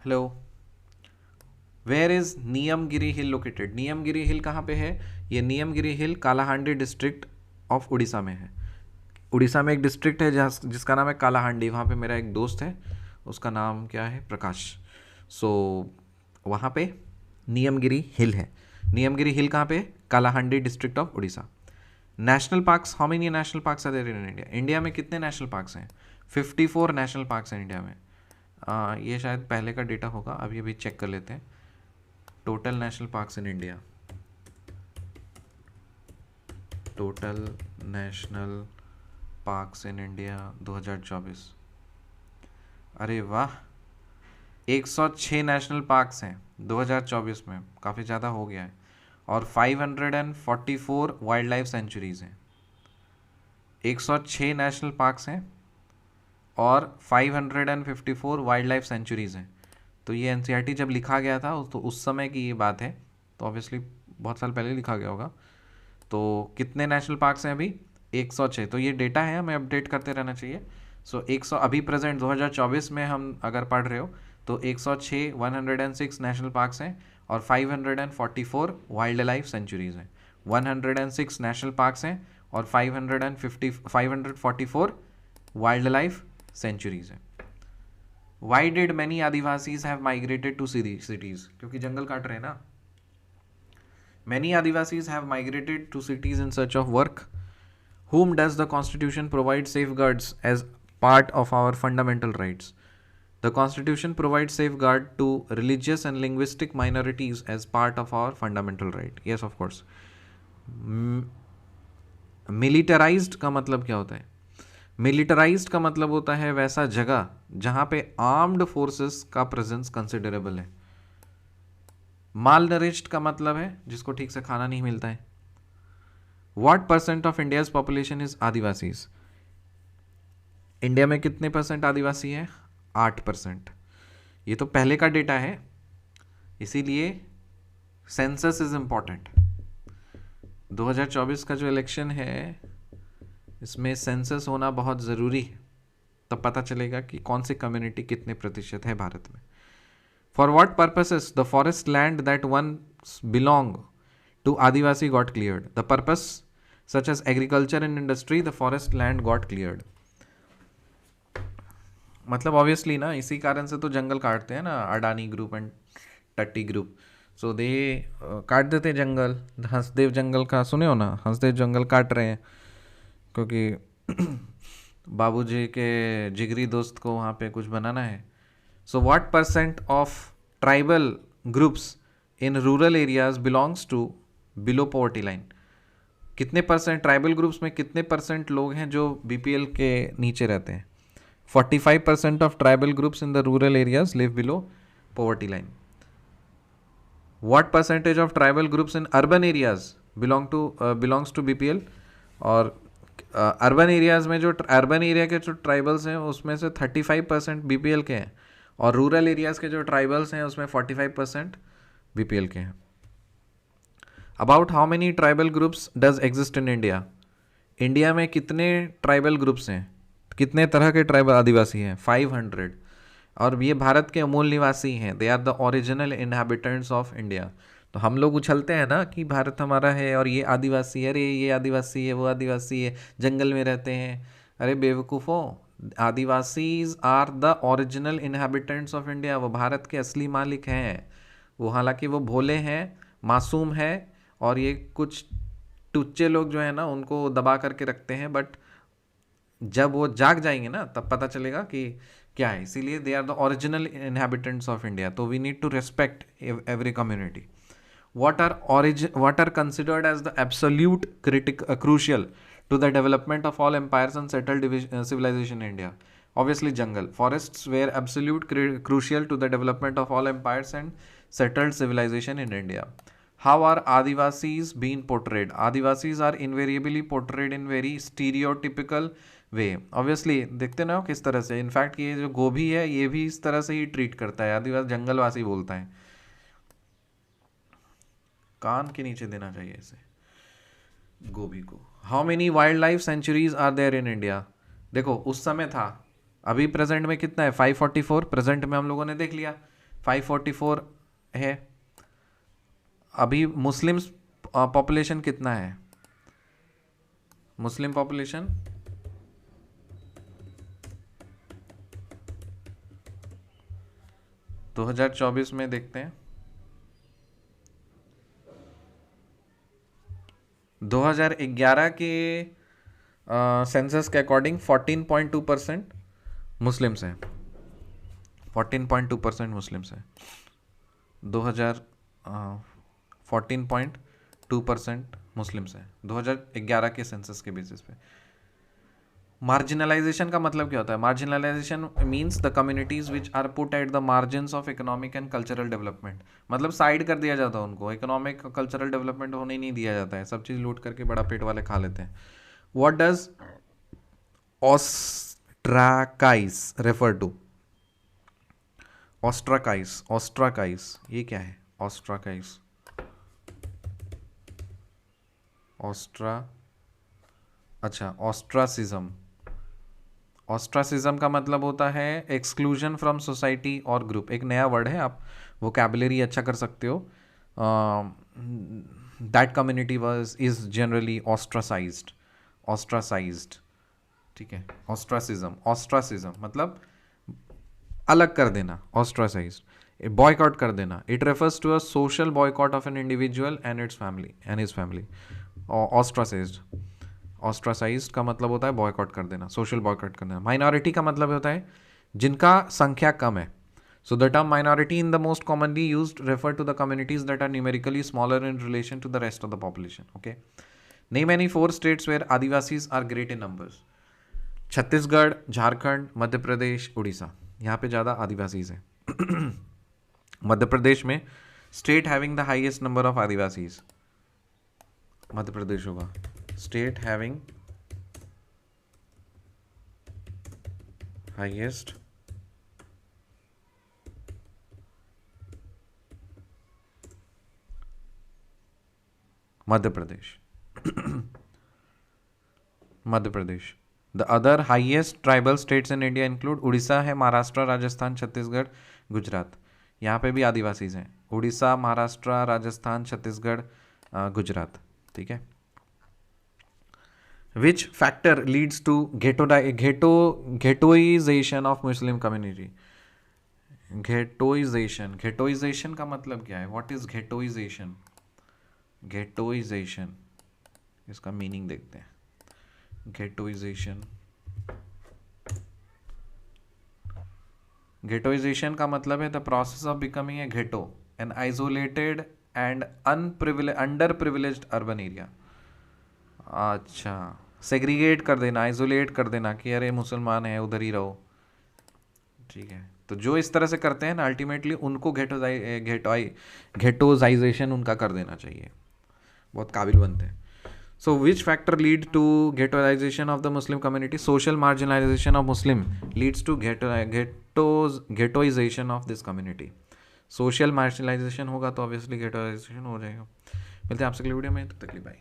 Hello. Where is Niyamgiri hill located? Niyamgiri hill कहाँ पे है? ये Niyamgiri hill Kalahandi district of Orissa में है। उड़ीसा में एक डिस्ट्रिक्ट है जहाँ जिसका नाम है कालाहांडी। वहाँ पे मेरा एक दोस्त है, उसका नाम क्या है, प्रकाश। सो वहाँ पे नियमगिरी हिल है। नियमगिरी हिल कहाँ पे है? Kalahandi district of Orissa. National parks, how many national parks are there in India? India में कितने नेशनल पार्क्स हैं? 54 नेशनल पार्क्स हैं इंडिया में। ये शायद पहले का डेटा होगा, अभी अभी चेक कर लेते हैं। Total national parks in India, total national parks in India 2024। अरे वाह, 106 नेशनल पार्क्स हैं 2024 में, काफ़ी ज़्यादा हो गया है। और 544 वाइल्ड लाइफ सेंचुरीज़ हैं। 106 नेशनल पार्क्स हैं और 554 वाइल्ड लाइफ सेंचुरीज़ हैं। तो ये एनसीईआरटी जब लिखा गया था तो उस समय की ये बात है, तो ऑब्वियसली बहुत साल पहले लिखा गया होगा। तो कितने नेशनल पार्क्स हैं अभी? 106। तो ये डेटा है, हमें अपडेट करते रहना चाहिए। सो 100 अभी प्रेजेंट 2024 में हम अगर पढ़ रहे हो तो 106 106 नेशनल पार्क्स हैं और 544 वाइल्ड लाइफ सेंचुरीज़ हैं। 106 नेशनल पार्क्स हैं और 544 वाइल्ड लाइफ सेंचुरीज़ हैं। Why did many Adivasis have migrated to cities? क्योंकि जंगल काट रहे हैं ना। Many Adivasis have migrated to cities in search of work. Whom does the Constitution provide safeguards as part of our fundamental rights? The Constitution provides safeguard to religious and linguistic minorities as part of our fundamental right. Yes, of course. Militarized का मतलब क्या होता है? Militarized का मतलब होता है वैसा जगह जहाँ पे आर्म्ड फोर्सेस का प्रेजेंस कंसिडरेबल है। माल नरिश्ड का मतलब है जिसको ठीक से खाना नहीं मिलता है। What percent of India's population is Adivasis? India में कितने परसेंट आदिवासी है? 8%। ये तो पहले का डेटा है, इसीलिए सेंसस इज इंपॉर्टेंट। 2024 का जो इलेक्शन है इसमें सेंसस होना बहुत ज़रूरी है, तब पता चलेगा कि कौन सी कम्युनिटी कितने प्रतिशत है भारत में। For what purposes the forest land that once belonged to Adivasi got cleared? The purpose, such as agriculture and industry, the forest land got cleared. मतलब ऑब्वियसली ना, इसी कारण से तो जंगल काटते हैं ना, अडानी ग्रुप एंड टट्टी ग्रुप। सो दे काट देते जंगल। हंसदेव जंगल का सुने हो ना, हंसदेव जंगल काट रहे हैं क्योंकि बाबूजी के जिगरी दोस्त को वहाँ पे कुछ बनाना है। So what percent of tribal groups in rural areas belongs to below poverty line? कितने परसेंट ट्राइबल ग्रुप्स में कितने परसेंट लोग हैं जो बीपीएल के नीचे रहते हैं? 45% of tribal groups in the rural areas live below poverty line. What percentage of tribal groups in urban areas belongs to BPL? और अर्बन एरियाज में जो अर्बन एरिया के जो ट्राइबल्स हैं उसमें से 35% बीपीएल के हैं और रूरल एरियाज़ के जो ट्राइबल्स हैं उसमें 45% बीपीएल के हैं। About how many tribal groups does exist in India? India में कितने ट्राइबल ग्रुप्स हैं, कितने तरह के ट्राइबल आदिवासी हैं? 500। और ये भारत के मूल निवासी हैं, they are the original inhabitants of India. तो हम लोग उछलते हैं ना कि भारत हमारा है और ये आदिवासी, अरे ये आदिवासी है, वो आदिवासी है, जंगल में रहते हैं। अरे बेवकूफ़ों, Adivasis are the original inhabitants of India. वो भारत के असली मालिक हैं। वो हालांकि वो भोले हैं, मासूम है, और ये कुछ टुच्चे लोग जो है ना उनको दबा करके रखते हैं, बट जब वो जाग जाएंगे ना तब पता चलेगा कि क्या है। इसीलिए they are the original inhabitants of India. तो we need to respect every community. what are considered as the absolute crucial to the development of all empires and settled civilization in India? Obviously jungle. Forests were absolute crucial to the development of all empires and settled civilization in India. How are Adivasis being portrayed? Adivasis are invariably portrayed in very stereotypical way. Obviously देखते ना हो किस तरह से, in fact ये जो गोभी है ये भी इस तरह से ही ट्रीट करता है, आदिवासी जंगलवासी बोलता है। कान के नीचे देना चाहिए इसे, गोभी को। How many wild life sanctuaries are there in India? देखो उस समय था, अभी प्रेजेंट में कितना है? 544। प्रेजेंट में हम लोगों ने देख लिया 544 है। अभी मुस्लिम्स पॉपुलेशन कितना है? मुस्लिम पॉपुलेशन 2024 में देखते हैं। 2011 के सेंसस के अकॉर्डिंग 14.2% मुस्लिम्स हैं। 14.2% मुस्लिम्स हैं। 14.2% मुस्लिम्स हैं 2011 के सेंसस के बेसिस पे। मार्जिनलाइजेशन का मतलब क्या होता है? Marginalization means the communities which are put at the margins of economic and cultural development. मतलब साइड कर दिया जाता है उनको, इकोनॉमिक और कल्चरल डेवलपमेंट होने नहीं दिया जाता है, सब चीज़ लूट करके बड़ा पेट वाले खा लेते हैं। What does ostracize refer to? Ostracize, ostracize ये क्या है? ऑस्ट्राकाइज, ऑस्ट्रा, अच्छा ऑस्ट्रासिज्म। ऑस्ट्रासिज्म का मतलब होता है एक्सक्लूजन फ्रॉम सोसाइटी और ग्रुप। एक नया वर्ड है, आप वोकैबुलरी अच्छा कर सकते हो। That community was is generally ostracized, ostracized, ठीक है। ऑस्ट्रासिज्म, ऑस्ट्रासिज्म मतलब अलग कर देना, ऑस्ट्रासाइज्ड, बॉयकॉट कर देना। It refers to a social boycott of an individual and its family and his family. Ostracized, ostracized का मतलब होता है बॉयकॉट कर देना, सोशल बॉयकॉट कर देना। माइनॉरिटी का मतलब होता है जिनका संख्या कम है। So the term minority in the most commonly used refer to the communities that are numerically smaller in relation to the rest of the population. Okay, name any 4 states where Adivasis are great in numbers. Chhattisgarh, Jharkhand, Madhya Pradesh, Orissa, यहाँ पे ज़्यादा आदिवासीज हैं। मध्य प्रदेश में state having the highest number of Adivasis Madhya Pradesh होगा। State having highest Madhya Pradesh. Madhya Pradesh. The other highest tribal states in India include Orissa है, महाराष्ट्र, राजस्थान, छत्तीसगढ़, गुजरात। यहाँ पे भी आदिवासीज हैं, उड़ीसा, महाराष्ट्र, राजस्थान, छत्तीसगढ़, गुजरात, ठीक है। Which factor leads to ghettoization of Muslim community? Ghettoization, ghettoization का मतलब क्या है? What is ghettoization? Ghettoization, इसका मीनिंग देखते हैं। Ghettoization, ghettoization का मतलब है the process of becoming a ghetto, an isolated and underprivileged urban area। अच्छा, सेग्रीगेट कर देना, आइसोलेट कर देना कि अरे मुसलमान है उधर ही रहो, ठीक है। तो जो इस तरह से करते हैं ना, अल्टीमेटली उनको घेटोजाइजेशन उनका कर देना चाहिए, बहुत काबिल बनते हैं। So which factor lead to ghettoization of the Muslim community? Social marginalization of Muslim leads to ghettoization of this community. Social marginalization होगा तो ऑब्वियसली घेटोइजेशन हो जाएगा। मिलते हैं आपसे अगली वीडियो में, तब तक के लिए बाय।